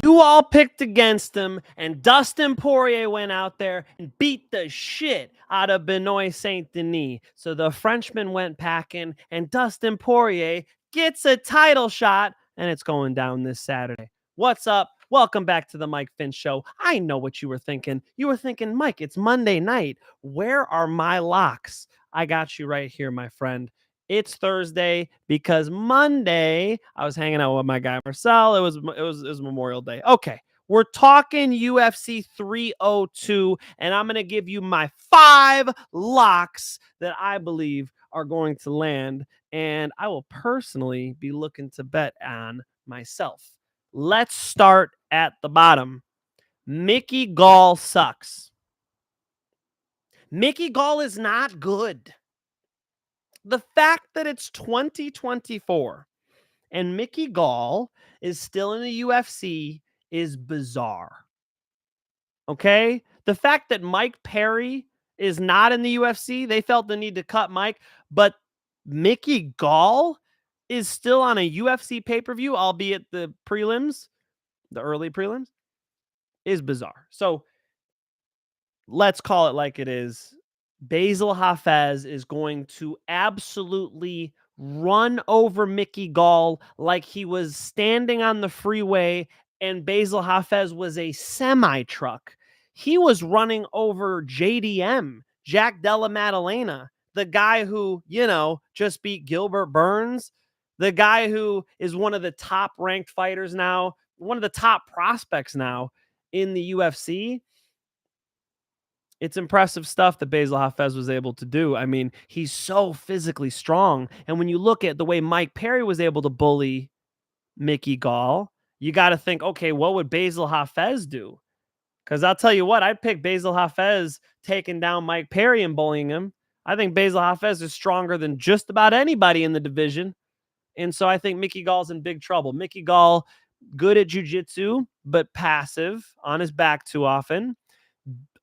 You all picked against him, and Dustin Poirier went out there and beat the shit out of Benoit Saint-Denis. So the Frenchman went packing, and Dustin Poirier gets a title shot, and it's going down this Saturday. What's up? Welcome back to the Mike Finch Show. I know what you were thinking. You were thinking, Mike, it's Monday night. Where are my locks? I got you right here, my friend. It's Thursday because Monday I was hanging out with my guy Marcel. It was Memorial Day. Okay, we're talking UFC 302, and I'm gonna give you my 5 locks that I believe are going to land, and I will personally be looking to bet on myself. Let's start at the bottom. Mickey Gall sucks. Mickey Gall is not good. The fact that it's 2024 and Mickey Gall is still in the UFC is bizarre. Okay? The fact that Mike Perry is not in the UFC, they felt the need to cut Mike, but Mickey Gall is still on a UFC pay-per-view, albeit the prelims, the early prelims, is bizarre. So let's call it like it is. Bassil Hafez is going to absolutely run over Mickey Gall like he was standing on the freeway and Bassil Hafez was a semi-truck. He was running over JDM, Jack Della Maddalena, the guy who, just beat Gilbert Burns, the guy who is one of the top-ranked fighters now, one of the top prospects now in the UFC. It's impressive stuff that Bassil Hafez was able to do. I mean, he's so physically strong. And when you look at the way Mike Perry was able to bully Mickey Gall, you got to think, okay, what would Bassil Hafez do? Because I'll tell you what, I'd pick Bassil Hafez taking down Mike Perry and bullying him. I think Bassil Hafez is stronger than just about anybody in the division. And so I think Mickey Gall's in big trouble. Mickey Gall, good at jiu-jitsu, but passive, on his back too often.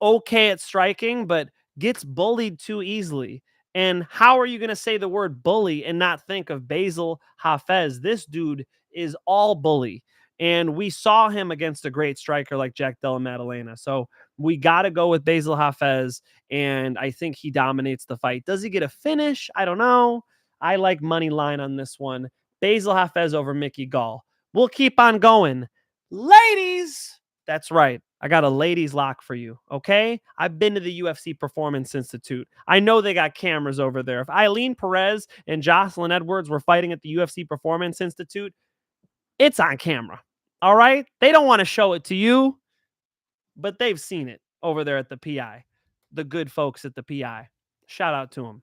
Okay at striking, but gets bullied too easily. And how are you going to say the word bully and not think of Bassil Hafez? This dude is all bully. And we saw him against a great striker like Jack Della Maddalena. So we got to go with Bassil Hafez, and I think he dominates the fight. Does he get a finish? I don't know. I like money line on this one. Bassil Hafez over Mickey Gall. We'll keep on going. Ladies, that's right. I got a ladies lock for you, okay? I've been to the UFC Performance Institute. I know they got cameras over there. If Ailin Perez and Joselyn Edwards were fighting at the UFC Performance Institute, it's on camera, all right? They don't want to show it to you, but they've seen it over there at the PI, the good folks at the PI. Shout out to them.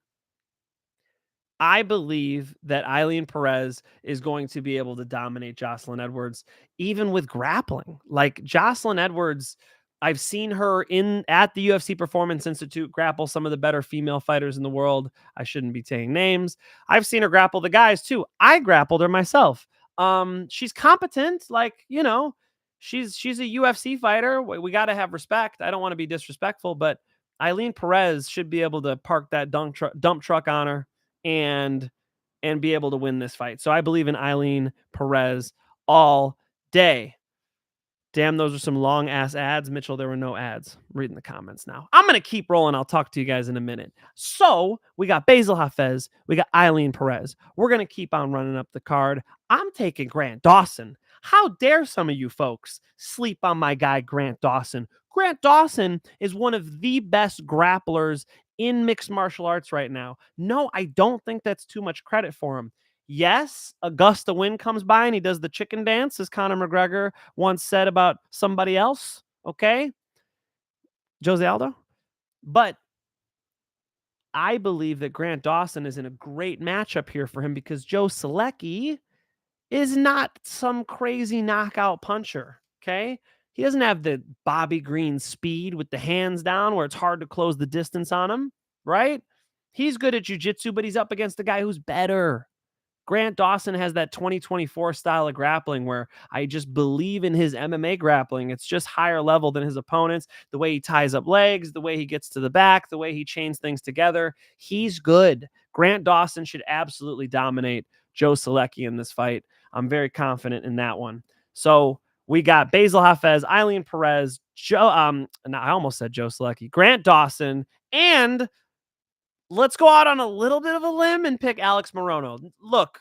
I believe that Ailin Perez is going to be able to dominate Joselyn Edwards, even with grappling. Like Joselyn Edwards, I've seen her at the UFC Performance Institute grapple some of the better female fighters in the world. I shouldn't be saying names. I've seen her grapple the guys too. I grappled her myself. She's competent, she's a UFC fighter. We got to have respect. I don't want to be disrespectful, but Ailin Perez should be able to park that dump truck on her and be able to win this fight. So I believe in Ailin Perez all day. Damn, those are some long ass ads. Mitchell, there were no ads. I'm reading the comments now. I'm going to keep rolling. I'll talk to you guys in a minute. So we got Bassil Hafez. We got Ailin Perez. We're going to keep on running up the card. I'm taking Grant Dawson. How dare some of you folks sleep on my guy, Grant Dawson? Grant Dawson is one of the best grapplers in mixed martial arts right now. No, I don't think that's too much credit for him. Yes, Augusta Win comes by and he does the chicken dance, as Conor McGregor once said about somebody else. Okay? Jose Aldo. But I believe that Grant Dawson is in a great matchup here for him because Joe Solecki is not some crazy knockout puncher. Okay? He doesn't have the Bobby Green speed with the hands down where it's hard to close the distance on him, right? He's good at jiu-jitsu, but he's up against a guy who's better. Grant Dawson has that 2024 style of grappling where I just believe in his MMA grappling. It's just higher level than his opponents. The way he ties up legs, the way he gets to the back, the way he chains things together. He's good. Grant Dawson should absolutely dominate Joe Solecki in this fight. I'm very confident in that one. So We got Bassil, Hafez, Ailin, Perez, I almost said Joe Solecki, Grant Dawson, and let's go out on a little bit of a limb and pick Alex Morono. Look,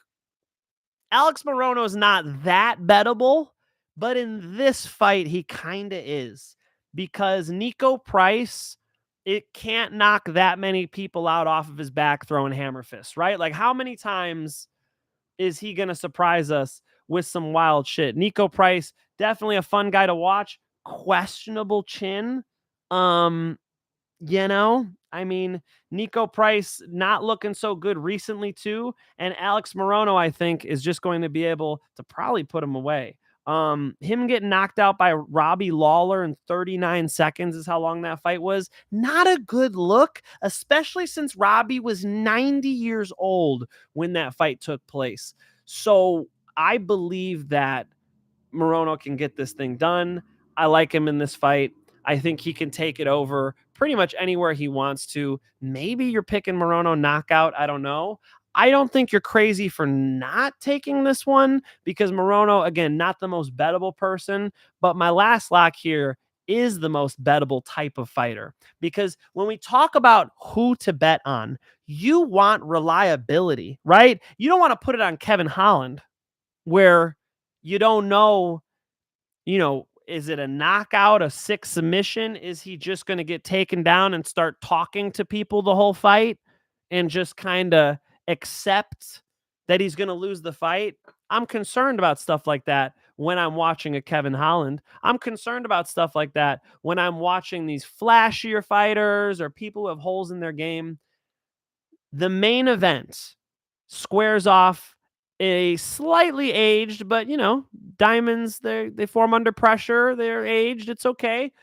Alex Morono is not that bettable, but in this fight, he kind of is because Niko Price, it can't knock that many people out off of his back throwing hammer fists, right? Like, how many times is he going to surprise us with some wild shit? Niko Price, definitely a fun guy to watch. Questionable chin. I mean, Niko Price not looking so good recently too, and Alex Morono, I think, is just going to be able to probably put him away. Him getting knocked out by Robbie Lawler in 39 seconds is how long that fight was. Not a good look, especially since Robbie was 90 years old when that fight took place. So I believe that Morono can get this thing done. I like him in this fight. I think he can take it over pretty much anywhere he wants to. Maybe you're picking Morono knockout. I don't know. I don't think you're crazy for not taking this one because Morono, again, not the most bettable person, but my last lock here is the most bettable type of fighter. Because when we talk about who to bet on, you want reliability, right? You don't want to put it on Kevin Holland where you don't know, is it a knockout, a 6 submission? Is he just going to get taken down and start talking to people the whole fight and just kind of accept that he's going to lose the fight? I'm concerned about stuff like that when I'm watching a Kevin Holland. I'm concerned about stuff like that when I'm watching these flashier fighters or people who have holes in their game. The main event squares off a slightly aged, but diamonds, they form under pressure. They're aged. It's okay.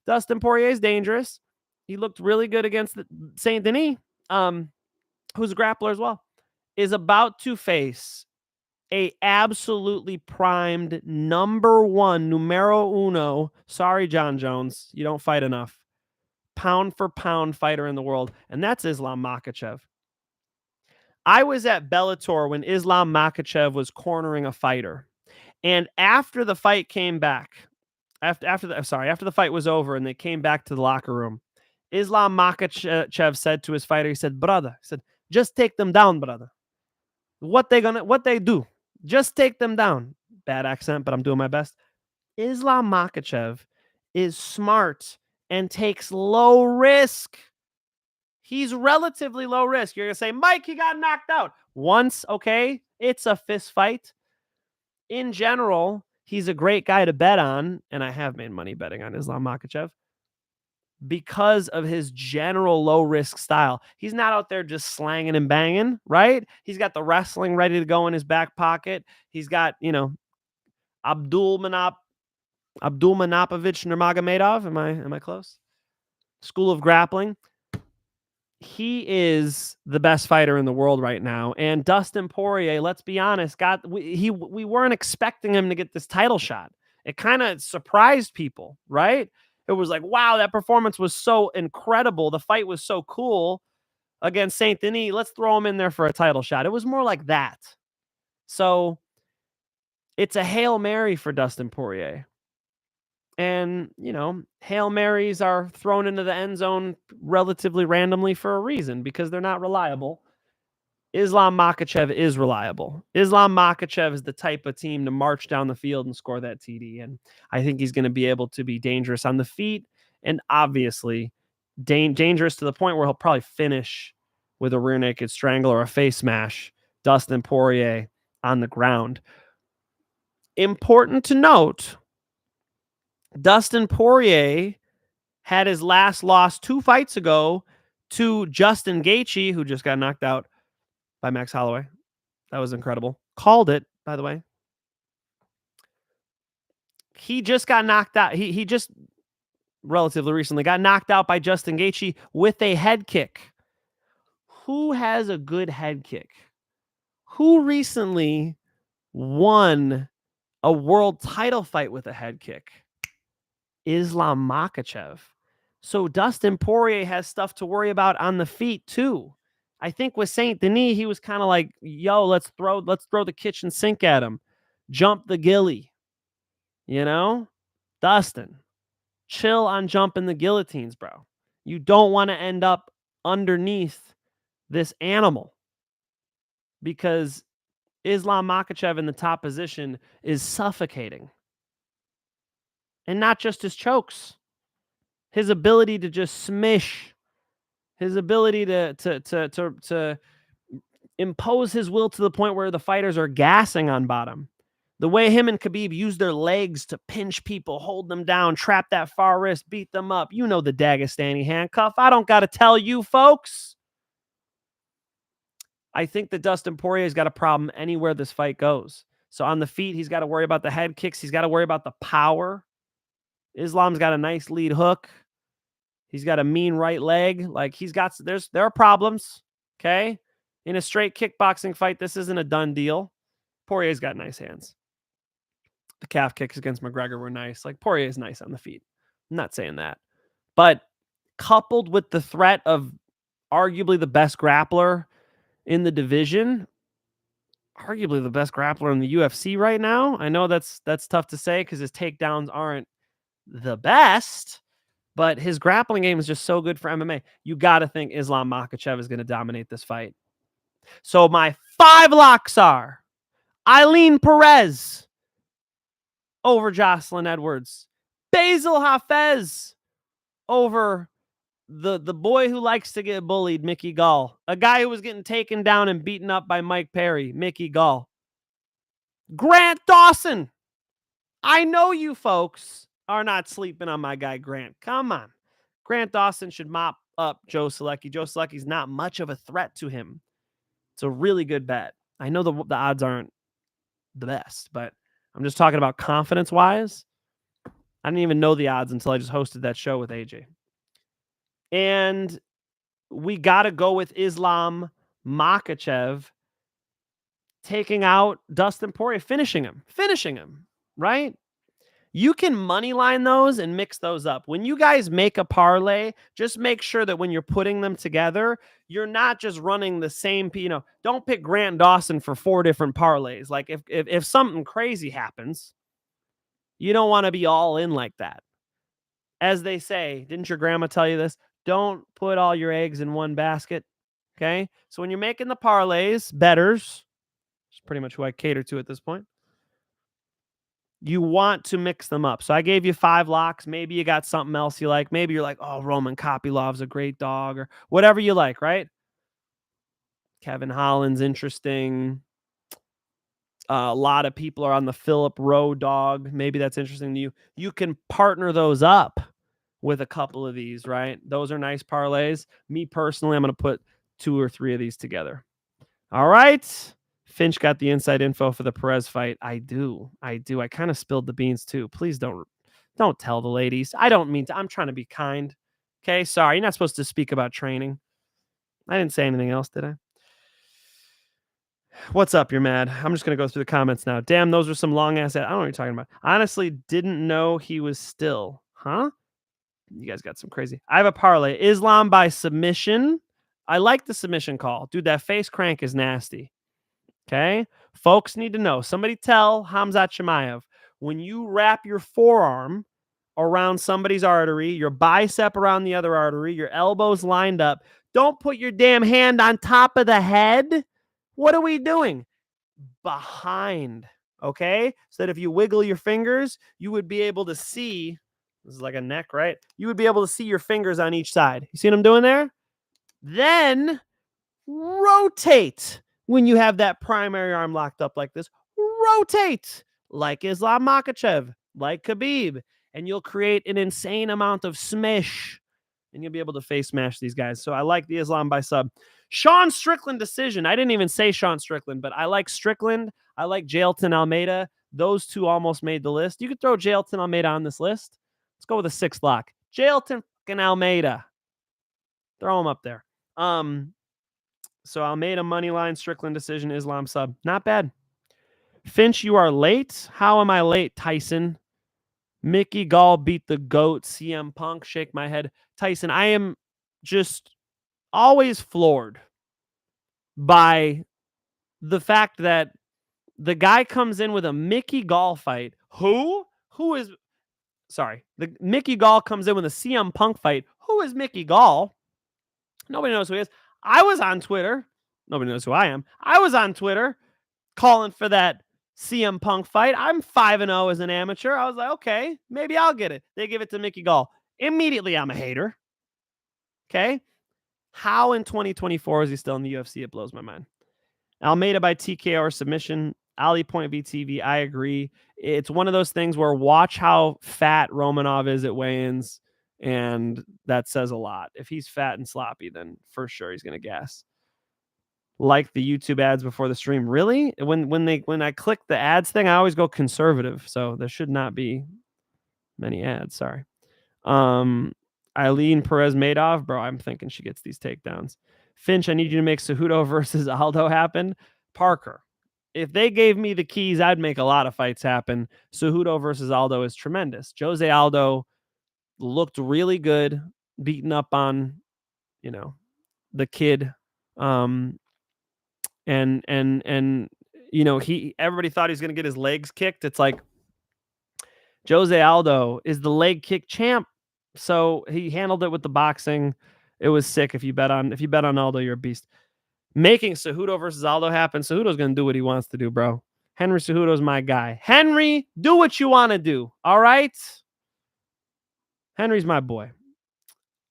Dustin Poirier is dangerous. He looked really good against Saint Denis, who's a grappler as well, is about to face a absolutely primed numero uno. Sorry, John Jones. You don't fight enough. Pound for pound fighter in the world. And that's Islam Makhachev. I was at Bellator when Islam Makhachev was cornering a fighter. And after the fight came back, after the fight was over and they came back to the locker room, Islam Makhachev said to his fighter, he said, brother, he said, just take them down, brother. What they do, just take them down. Bad accent, but I'm doing my best. Islam Makhachev is smart and takes low risk. He's relatively low risk. You're going to say, Mike, he got knocked out. Once, okay, it's a fist fight. In general, he's a great guy to bet on, and I have made money betting on Islam Makhachev because of his general low-risk style. He's not out there just slanging and banging, right? He's got the wrestling ready to go in his back pocket. He's got, Abdul Manapovich Nurmagomedov. Am I close? School of Grappling. He is the best fighter in the world right now. And Dustin Poirier, let's be honest, we weren't expecting him to get this title shot. It kind of surprised people, right? It was like, wow, that performance was so incredible. The fight was so cool against Saint Denis. Let's throw him in there for a title shot. It was more like that. So it's a Hail Mary for Dustin Poirier. And, Hail Marys are thrown into the end zone relatively randomly for a reason because they're not reliable. Islam Makhachev is reliable. Islam Makhachev is the type of team to march down the field and score that TD. And I think he's going to be able to be dangerous on the feet and obviously dangerous to the point where he'll probably finish with a rear naked strangle or a face smash Dustin Poirier on the ground. Important to note, Dustin Poirier had his last loss 2 fights ago to Justin Gaethje, who just got knocked out by Max Holloway. That was incredible. Called it, by the way. He just got knocked out. He just relatively recently got knocked out by Justin Gaethje with a head kick. Who has a good head kick? Who recently won a world title fight with a head kick? Islam Makhachev. So Dustin Poirier has stuff to worry about on the feet too. I think with Saint Denis, he was kind of like, yo, let's throw the kitchen sink at him. Jump the gilly. You know? Dustin, chill on jumping the guillotines, bro. You don't want to end up underneath this animal because Islam Makhachev in the top position is suffocating. And not just his chokes, his ability to just smish, his ability to impose his will to the point where the fighters are gassing on bottom. The way him and Khabib use their legs to pinch people, hold them down, trap that far wrist, beat them up. You know the Dagestani handcuff. I don't got to tell you, folks. I think that Dustin Poirier's got a problem anywhere this fight goes. So on the feet, he's got to worry about the head kicks. He's got to worry about the power. Islam's got a nice lead hook. He's got a mean right leg. Like there are problems. Okay. In a straight kickboxing fight, this isn't a done deal. Poirier's got nice hands. The calf kicks against McGregor were nice. Like Poirier's nice on the feet. I'm not saying that. But coupled with the threat of arguably the best grappler in the division, arguably the best grappler in the UFC right now. I know that's tough to say because his takedowns aren't the best, but his grappling game is just so good for MMA. You got to think Islam Makhachev is going to dominate this fight. So my 5 locks are Ailin Perez over Joselyn Edwards, Bassil Hafez over the boy who likes to get bullied, Mickey Gall, a guy who was getting taken down and beaten up by Mike Perry, Mickey Gall. Grant Dawson. I know you folks are not sleeping on my guy Grant. Come on. Grant Dawson should mop up Joe Solecki. Joe Solecki's not much of a threat to him. It's a really good bet. I know the odds aren't the best, but I'm just talking about confidence-wise. I didn't even know the odds until I just hosted that show with AJ. And we got to go with Islam Makhachev taking out Dustin Poirier, finishing him, right? You can money line those and mix those up. When you guys make a parlay, just make sure that when you're putting them together, you're not just running the same, don't pick Grant Dawson for 4 different parlays. Like if something crazy happens, you don't want to be all in like that. As they say, didn't your grandma tell you this? Don't put all your eggs in one basket. Okay. So when you're making the parlays, bettors, which is pretty much who I cater to at this point, you want to mix them up. So I gave you 5 locks. Maybe you got something else you like. Maybe you're like, oh, Roman Kopylov's a great dog or whatever you like, right? Kevin Holland's interesting. A lot of people are on the Philip Rowe dog. Maybe that's interesting to you. You can partner those up with a couple of these, right? Those are nice parlays. Me personally, I'm going to put 2 or 3 of these together. All right. Finch got the inside info for the Perez fight. I do. I kind of spilled the beans too. Please don't tell the ladies. I don't mean to. I'm trying to be kind. Okay, sorry. You're not supposed to speak about training. I didn't say anything else, did I? What's up? You're mad. I'm just going to go through the comments now. Damn, those are some long ass. I don't know what you're talking about. Honestly, didn't know he was still. Huh? You guys got some crazy. I have a parlay. Islam by submission. I like the submission call. Dude, that face crank is nasty. Okay? Folks need to know. Somebody tell Khamzat Chimaev, when you wrap your forearm around somebody's artery, your bicep around the other artery, your elbows lined up, don't put your damn hand on top of the head. What are we doing? Behind. Okay? So that if you wiggle your fingers, you would be able to see. This is like a neck, right? You would be able to see your fingers on each side. You see what I'm doing there? Then rotate. When you have that primary arm locked up like this, rotate like Islam Makhachev, like Khabib, and you'll create an insane amount of smash, and you'll be able to face smash these guys. So I like the Islam by sub. Sean Strickland decision. I didn't even say Sean Strickland, but I like Strickland. I like Jailton Almeida. Those 2 almost made the list. You could throw Jailton Almeida on this list. Let's go with a 6th lock. Jailton fucking Almeida. Throw him up there. So Almeida money line, Strickland decision, Islam sub. Not bad. Finch, you are late. How am I late, Tyson? Mickey Gall beat the GOAT. CM Punk, shake my head. Tyson, I am just always floored by the fact that the guy comes in with a Mickey Gall fight. Who The Mickey Gall comes in with a CM Punk fight. Who is Mickey Gall? Nobody knows who he is. I was on Twitter. Nobody knows who I am. I was on Twitter calling for that CM Punk fight. I'm 5-0 as an amateur. I was like, okay, maybe I'll get it. They give it to Mickey Gall. Immediately, I'm a hater. Okay. How in 2024 is he still in the UFC? It blows my mind. Almeida by TKO or submission. Ali Point VTV. I agree. It's one of those things where watch how fat Romanov is at weigh-ins, and that says a lot. If he's fat and sloppy, then for sure he's going to gas. Like the YouTube ads before the stream. Really? When I click the ads thing, I always go conservative, so there should not be many ads. Sorry. Ailin Perez Madoff, bro. I'm thinking she gets these takedowns. Finch, I need you to make Cejudo versus Aldo happen. Parker, if they gave me the keys, I'd make a lot of fights happen. Cejudo versus Aldo is tremendous. Jose Aldo looked really good, beating up on, the kid. And everybody thought he was going to get his legs kicked. It's like Jose Aldo is the leg kick champ. So he handled it with the boxing. It was sick. If you bet on Aldo, you're a beast. Making Cejudo versus Aldo happen. Cejudo's going to do what he wants to do, bro. Henry Cejudo's my guy. Henry, do what you want to do. All right? Henry's my boy.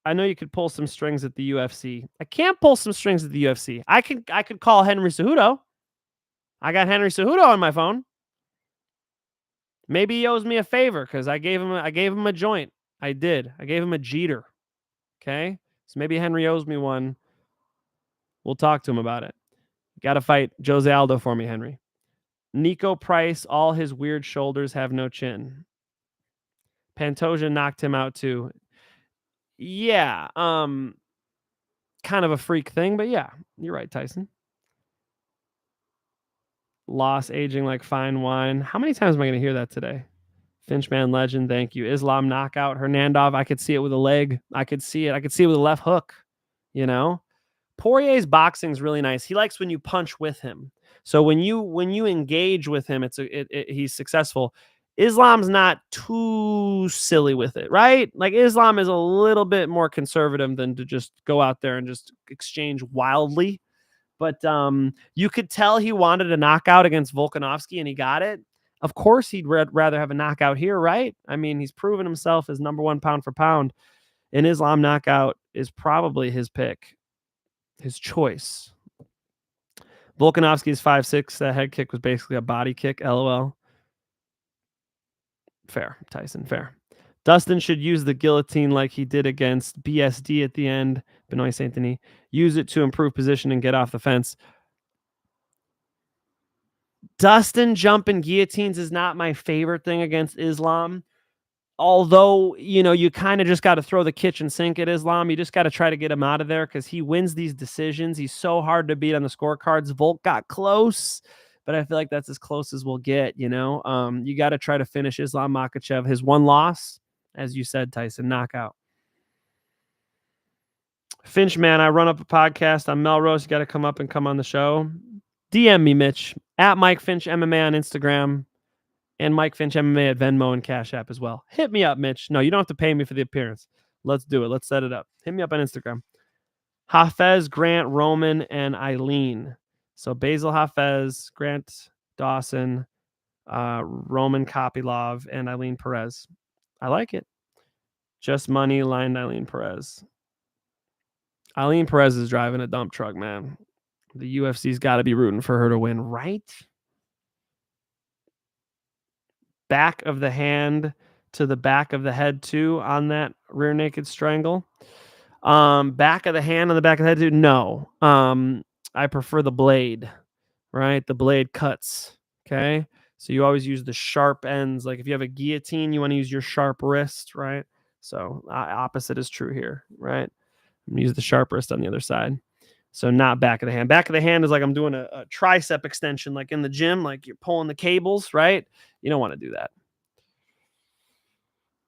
I know you could pull some strings at the UFC. I can't pull some strings at the UFC. I could call Henry Cejudo. I got Henry Cejudo on my phone. Maybe he owes me a favor because I gave him a joint. I did. I gave him a Jeter. Okay? So maybe Henry owes me one. We'll talk to him about it. Got to fight Jose Aldo for me, Henry. Niko Price, all his weird shoulders have no chin. Pantoja knocked him out too. Yeah. Kind of a freak thing, but yeah, you're right, Tyson. Loss aging like fine wine. How many times am I going to hear that today? Finchman legend, thank you. Islam knockout. Hernandez, I could see it with a leg. I could see it with a left hook, Poirier's boxing is really nice. He likes when you punch with him. So when you engage with him, he's successful. Islam's not too silly with it, right? Like Islam is a little bit more conservative than to just go out there and just exchange wildly. But you could tell he wanted a knockout against Volkanovski, and he got it. Of course, he'd rather have a knockout here, right? I mean, he's proven himself as number one pound for pound. An Islam knockout is probably his pick. His choice. Volkanovski's 5'6". That head kick was basically a body kick. LOL. Fair, Tyson. Fair. Dustin should use the guillotine like he did against BSD at the end. Benoit Saint-Denis. Use it to improve position and get off the fence. Dustin jumping guillotines is not my favorite thing against Islam. Although, you kind of just got to throw the kitchen sink at Islam. You just got to try to get him out of there because he wins these decisions. He's so hard to beat on the scorecards. Volk got close, but I feel like that's as close as we'll get, You got to try to finish Islam Makhachev. His one loss, as you said, Tyson, knockout. Finch, man, I run up a podcast on Melrose. You got to come up and come on the show. DM me, Mitch, at Mike Finch MMA on Instagram. And Mike Finch MMA at Venmo and Cash App as well. Hit me up, Mitch. No, you don't have to pay me for the appearance. Let's do it. Let's set it up. Hit me up on Instagram. Hafez, Grant, Roman, and Ailin. So Bassil, Hafez, Grant, Dawson, Roman, Kopylov, and Ailin Perez. I like it. Just money, line Ailin Perez. Ailin Perez is driving a dump truck, man. The UFC's got to be rooting for her to win, right? Back of the hand to the back of the head too on that rear naked strangle. Back of the hand on the back of the head too. No. I prefer the blade, right? The blade cuts. Okay. So you always use the sharp ends. Like if you have a guillotine, you want to use your sharp wrist, right? So opposite is true here, right? I'm gonna use the sharp wrist on the other side. So not back of the hand. Back of the hand is like I'm doing a tricep extension, like in the gym, like you're pulling the cables, right? You don't want to do that.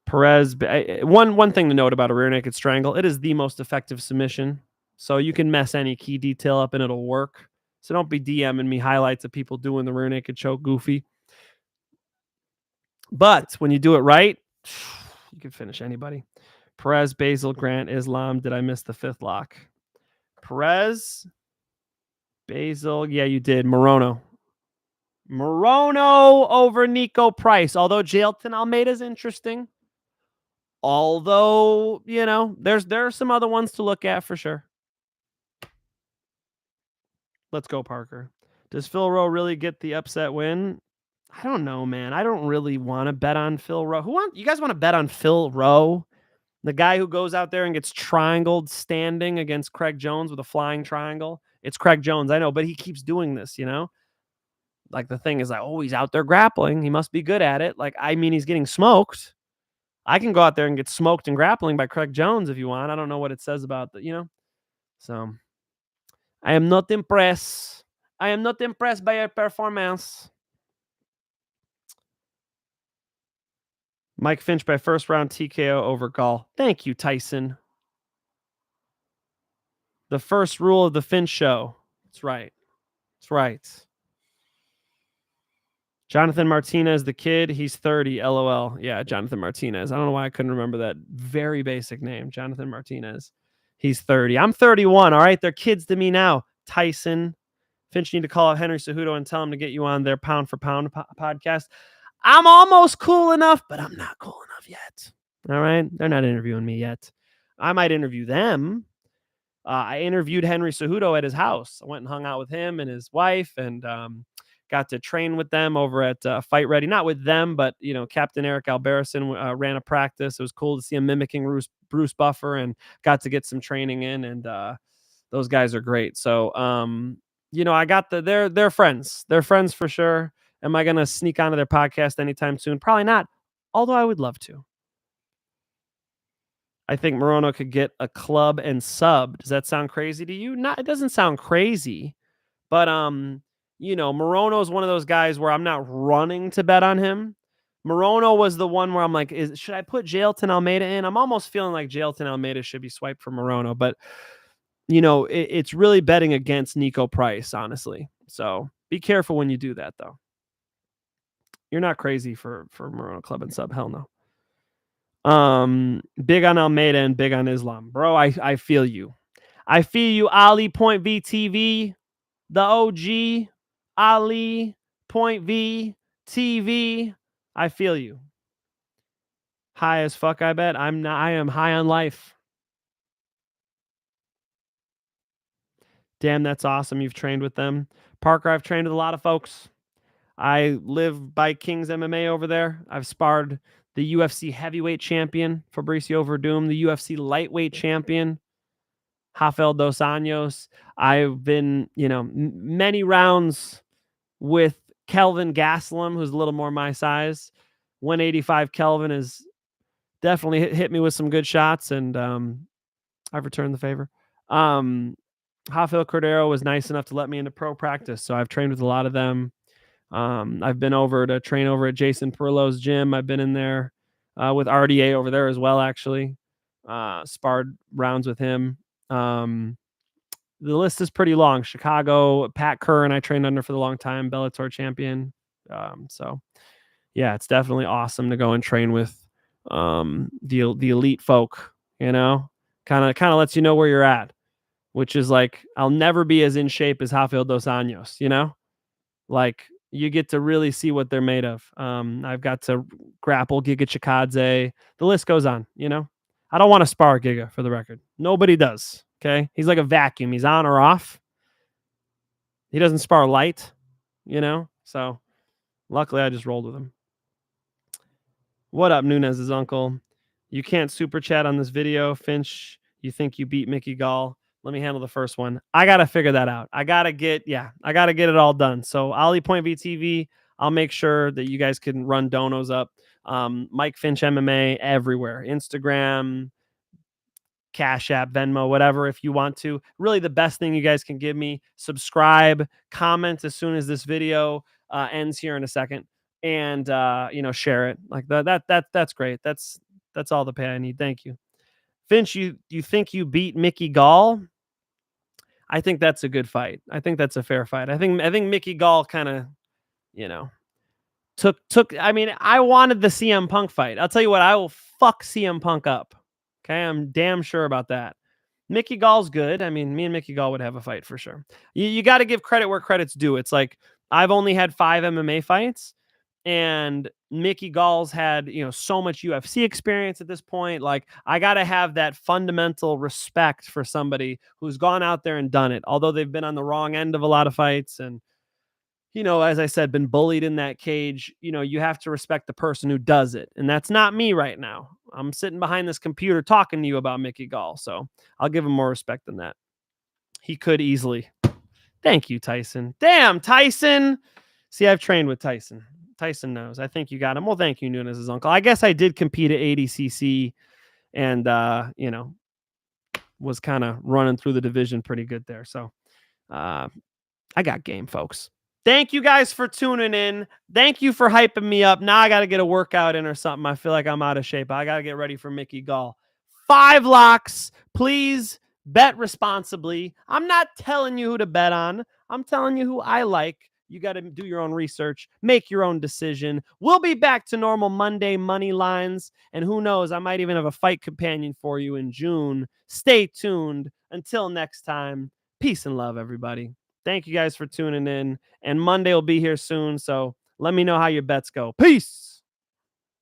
Perez, one thing to note about a rear naked strangle, it is the most effective submission. So you can mess any key detail up and it'll work. So don't be DMing me highlights of people doing the rear naked choke goofy. But when you do it right, you can finish anybody. Perez, Bassil, Grant, Islam. Did I miss the fifth lock? Perez, Bassil. Yeah, you did. Morono. Morono over Niko Price. Although Jailton Almeida is interesting. Although, there are some other ones to look at for sure. Let's go, Parker. Does Phil Rowe really get the upset win? I don't know, man. I don't really want to bet on Phil Rowe. You guys want to bet on Phil Rowe? The guy who goes out there and gets triangled standing against Craig Jones with a flying triangle. It's Craig Jones, I know, but he keeps doing this, Like the thing is like, oh, he's out there grappling. He must be good at it. Like, I mean, he's getting smoked. I can go out there and get smoked in grappling by Craig Jones if you want. I don't know what it says about that, So I am not impressed. I am not impressed by your performance. Mike Finch by first round TKO over Gall. Thank you, Tyson. The first rule of the Finch show. That's right. That's right. Jonathan Martinez, the kid, he's 30, LOL. Yeah, Jonathan Martinez. I don't know why I couldn't remember that very basic name, Jonathan Martinez. He's 30. I'm 31, all right? They're kids to me now. Tyson. Finch need to call out Henry Cejudo and tell him to get you on their pound for pound podcast. I'm almost cool enough, but I'm not cool enough yet. All right? They're not interviewing me yet. I might interview them. I interviewed Henry Cejudo at his house. I went and hung out with him and his wife and got to train with them over at Fight Ready. Not with them, but, Captain Eric Alberison ran a practice. It was cool to see him mimicking Bruce Buffer and got to get some training in. And those guys are great. So, I got they're friends. They're friends for sure. Am I going to sneak onto their podcast anytime soon? Probably not. Although I would love to. I think Morono could get a club and sub. Does that sound crazy to you? Not. It doesn't sound crazy, but Morono is one of those guys where I'm not running to bet on him. Morono was the one where I'm like, should I put Jailton Almeida in? I'm almost feeling like Jailton Almeida should be swiped for Morono, but it's really betting against Niko Price, honestly. So be careful when you do that, though. You're not crazy for Morono club and sub. Hell no. Big on Almeida and big on Islam. Bro, I feel you. I feel you, Ali Point V TV, the OG, Ali Point V TV. I feel you. High as fuck, I bet. I am high on life. Damn, that's awesome. You've trained with them. Parker, I've trained with a lot of folks. I live by King's MMA over there. I've sparred the UFC heavyweight champion, Fabricio Verdum, the UFC lightweight champion, Rafael Dos Anjos. I've been, many rounds with Kelvin Gastelum, who's a little more my size. 185 Kelvin has definitely hit me with some good shots, and I've returned the favor. Rafael Cordero was nice enough to let me into pro practice, so I've trained with a lot of them. I've been over to train over at Jason Perillo's gym. I've been in there with RDA over there as well, actually. Sparred rounds with him. The list is pretty long. Chicago, Pat Curran, I trained under for the long time, Bellator champion. So, yeah, it's definitely awesome to go and train with the elite folk, kind of lets you know where you're at, which is like, I'll never be as in shape as Rafael Dos Anjos, like, you get to really see what they're made of. I've got to grapple Giga Chikadze. The list goes on, I don't want to spar Giga, for the record. Nobody does, okay? He's like a vacuum. He's on or off. He doesn't spar light, So, luckily, I just rolled with him. What up, Nunez's uncle? You can't super chat on this video. Finch, you think you beat Mickey Gall? Let me handle the first one. I got to figure that out. I got to get it all done. So Ali Point VTV, I'll make sure that you guys can run donos up. Mike Finch MMA everywhere. Instagram, Cash App, Venmo, whatever, if you want to. Really the best thing you guys can give me. Subscribe, comment as soon as this video ends here in a second. And, share it. Like that's great. That's all the pay I need. Thank you. Finch, you think you beat Mickey Gall? I think that's a good fight. I think that's a fair fight. I think Mickey Gall kind of, I mean, I wanted the CM Punk fight. I'll tell you what, I will fuck CM Punk up. Okay, I'm damn sure about that. Mickey Gall's good. I mean, me and Mickey Gall would have a fight for sure. You got to give credit where credit's due. It's like I've only had 5 MMA fights, and Mickey Gall's had, so much UFC experience at this point. Like, I got to have that fundamental respect for somebody who's gone out there and done it, although they've been on the wrong end of a lot of fights and, as I said, been bullied in that cage. You have to respect the person who does it. And that's not me right now. I'm sitting behind this computer talking to you about Mickey Gall. So I'll give him more respect than that. He could easily. Thank you, Tyson. Damn, Tyson. See, I've trained with Tyson. Tyson knows. I think you got him. Well, thank you, Nunes' uncle. I guess I did compete at ADCC and, was kind of running through the division pretty good there. So I got game, folks. Thank you guys for tuning in. Thank you for hyping me up. Now I got to get a workout in or something. I feel like I'm out of shape. I got to get ready for Mickey Gall. 5 locks. Please bet responsibly. I'm not telling you who to bet on. I'm telling you who I like. You got to do your own research. Make your own decision. We'll be back to normal Monday money lines. And who knows, I might even have a fight companion for you in June. Stay tuned. Until next time, peace and love, everybody. Thank you guys for tuning in. And Monday will be here soon. So let me know how your bets go. Peace.